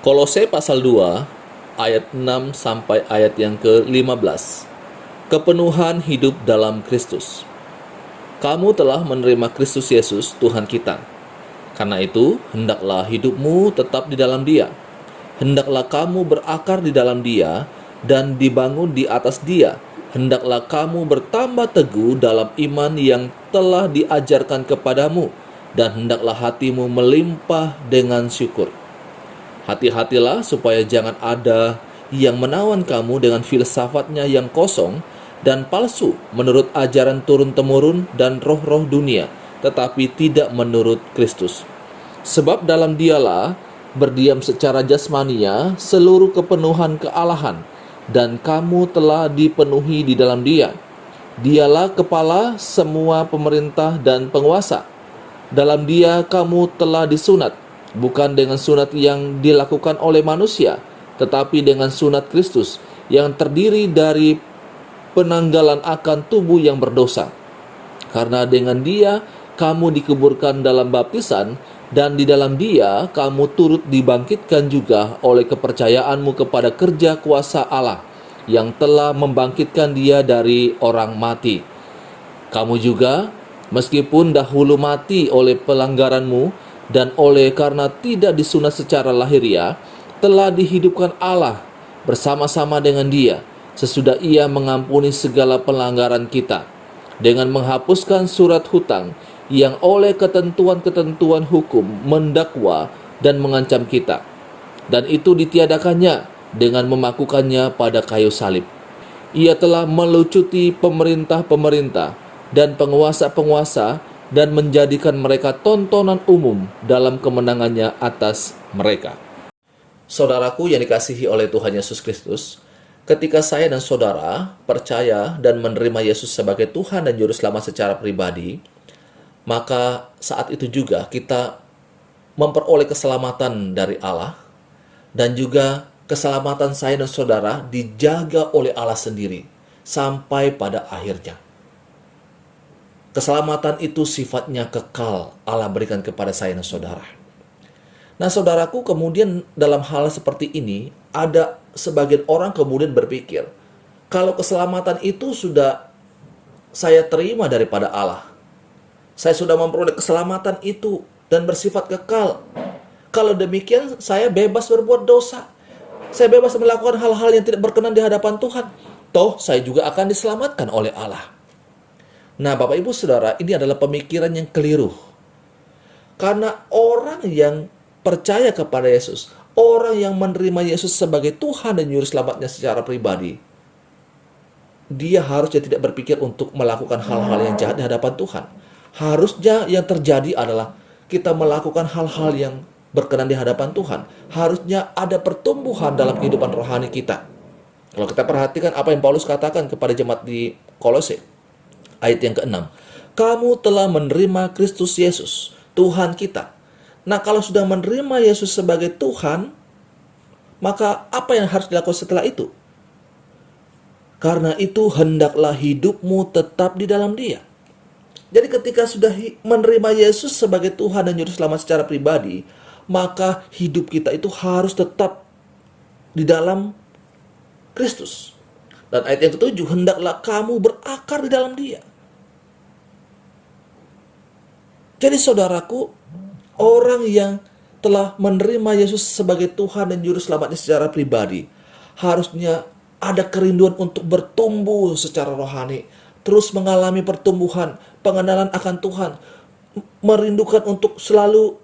Kolose pasal 2 ayat 6 sampai ayat yang ke-15. Kepenuhan hidup dalam Kristus. Kamu telah menerima Kristus Yesus Tuhan kita. Karena itu, hendaklah hidupmu tetap di dalam Dia. Hendaklah kamu berakar di dalam Dia dan dibangun di atas Dia. Hendaklah kamu bertambah teguh dalam iman yang telah diajarkan kepadamu, dan hendaklah hatimu melimpah dengan syukur. Hati-hatilah supaya jangan ada yang menawan kamu dengan filsafatnya yang kosong dan palsu menurut ajaran turun-temurun dan roh-roh dunia, tetapi tidak menurut Kristus. Sebab dalam Dialah berdiam secara jasmania seluruh kepenuhan kealahan, dan kamu telah dipenuhi di dalam Dia. Dialah kepala semua pemerintah dan penguasa. Dalam Dia kamu telah disunat, bukan dengan sunat yang dilakukan oleh manusia, tetapi dengan sunat Kristus yang terdiri dari penanggalan akan tubuh yang berdosa. Karena dengan Dia kamu dikuburkan dalam baptisan, dan di dalam Dia kamu turut dibangkitkan juga oleh kepercayaanmu kepada kerja kuasa Allah yang telah membangkitkan Dia dari orang mati. Kamu juga, meskipun dahulu mati oleh pelanggaranmu dan oleh karena tidak disunat secara lahiriah, telah dihidupkan Allah bersama-sama dengan Dia sesudah Ia mengampuni segala pelanggaran kita, dengan menghapuskan surat hutang yang oleh ketentuan-ketentuan hukum mendakwa dan mengancam kita, dan itu ditiadakannya dengan memakukannya pada kayu salib. Ia telah melucuti pemerintah-pemerintah dan penguasa-penguasa dan menjadikan mereka tontonan umum dalam kemenangannya atas mereka. Saudaraku yang dikasihi oleh Tuhan Yesus Kristus, ketika saya dan saudara percaya dan menerima Yesus sebagai Tuhan dan Juru Selamat secara pribadi, maka saat itu juga kita memperoleh keselamatan dari Allah, dan juga keselamatan saya dan saudara dijaga oleh Allah sendiri sampai pada akhirnya. Keselamatan itu sifatnya kekal, Allah berikan kepada saya dan saudara. Nah, saudaraku, kemudian dalam hal seperti ini, ada sebagian orang kemudian berpikir, kalau keselamatan itu sudah saya terima daripada Allah, saya sudah memperoleh keselamatan itu dan bersifat kekal. Kalau demikian, saya bebas berbuat dosa. Saya bebas melakukan hal-hal yang tidak berkenan di hadapan Tuhan. Toh, saya juga akan diselamatkan oleh Allah. Nah, Bapak Ibu Saudara, ini adalah pemikiran yang keliru. Karena orang yang percaya kepada Yesus, orang yang menerima Yesus sebagai Tuhan dan Juru Selamatnya secara pribadi, dia harusnya tidak berpikir untuk melakukan hal-hal yang jahat di hadapan Tuhan. Harusnya yang terjadi adalah kita melakukan hal-hal yang berkenan di hadapan Tuhan. Harusnya ada pertumbuhan dalam kehidupan rohani kita. Kalau kita perhatikan apa yang Paulus katakan kepada jemaat di Kolose, ayat yang ke-6. Kamu telah menerima Kristus Yesus, Tuhan kita. Nah, kalau sudah menerima Yesus sebagai Tuhan, maka apa yang harus dilakukan setelah itu? Karena itu, hendaklah hidupmu tetap di dalam Dia. Jadi ketika sudah menerima Yesus sebagai Tuhan dan Juru Selamat secara pribadi, maka hidup kita itu harus tetap di dalam Kristus. Dan ayat yang ke-7, hendaklah kamu berakar di dalam Dia. Jadi saudaraku, orang yang telah menerima Yesus sebagai Tuhan dan Juru Selamatnya secara pribadi, harusnya ada kerinduan untuk bertumbuh secara rohani, terus mengalami pertumbuhan, pengenalan akan Tuhan, merindukan untuk selalu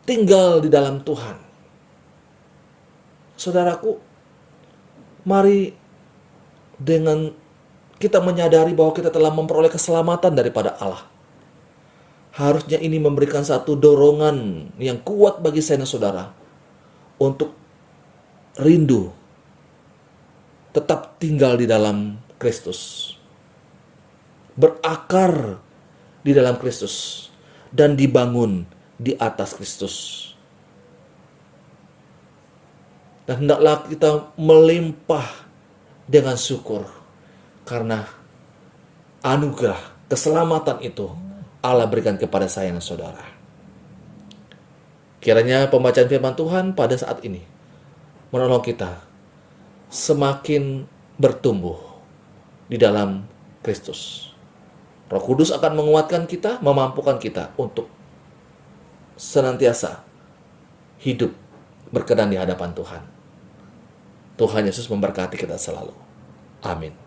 tinggal di dalam Tuhan. Saudaraku, mari dengan kita menyadari bahwa kita telah memperoleh keselamatan daripada Allah. Harusnya ini memberikan satu dorongan yang kuat bagi saya dan saudara untuk rindu tetap tinggal di dalam Kristus, berakar di dalam Kristus, dan dibangun di atas Kristus. Dan hendaklah kita melimpah dengan syukur, karena anugerah keselamatan itu Allah berikan kepada saya dan saudara. Kiranya pembacaan firman Tuhan pada saat ini menolong kita semakin bertumbuh di dalam Kristus. Roh Kudus akan menguatkan kita, memampukan kita untuk senantiasa hidup berkenan di hadapan Tuhan. Tuhan Yesus memberkati kita selalu. Amin.